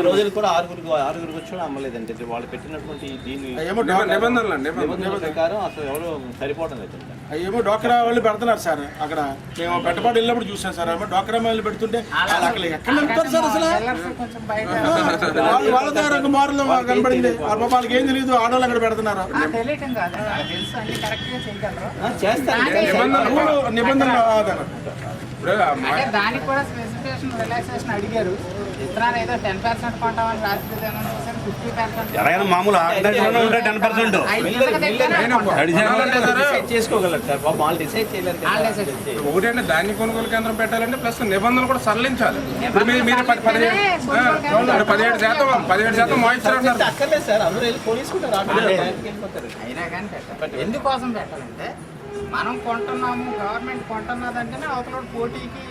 రోజులు కూడా ఆరుగురికి వచ్చి అమ్మలేదండి. వాళ్ళు పెట్టినటువంటి దీని నిబంధనల ప్రకారం అసలు ఎవరు సరిపోవడం లేదు. ఏమో డోక్రా వాళ్ళు పెడుతున్నారు సార్. అక్కడ మేము పెట్టుబడి వెళ్ళినప్పుడు చూసాం సార్. ఏమో డోక్రా వాళ్ళు పెడుతుంటే అక్కడ ఎక్కడ వెళ్తారు సార్ అసలు. వాళ్ళ దగ్గర ఒక మోరల్ కనబడింది. వాళ్ళకి ఏం తెలియదు, ఆడవాళ్ళు అక్కడ పెడుతున్నారు. నిబంధనలు ఆధారం దానికి కూడా స్పెసిఫికేషన్ రిలాక్సేషన్ అడిగారు. ఇతరాలు ఏదో 10% కొంటామని రాత్రి 50% మామూలు చేసుకోగలరు సార్. వాళ్ళు డిసైడ్ చేయలేరు. ఒకటంటే ధాన్య కొనుగోలు కేంద్రం పెట్టాలంటే ప్లస్ నిబంధనలు కూడా సరళించాలి. ఇప్పుడు మీరు 17% మాయిశ్చర్ అక్కర్లేదు సార్. అందరూ వెళ్ళి పోలీసుకుంటారు. అయినా కానీ పెట్టాలి. ఎందుకోసం పెట్టాలంటే మనం కొంటున్నాము, గవర్నమెంట్ కొంటున్నదంటేనే అవతల పోటీకి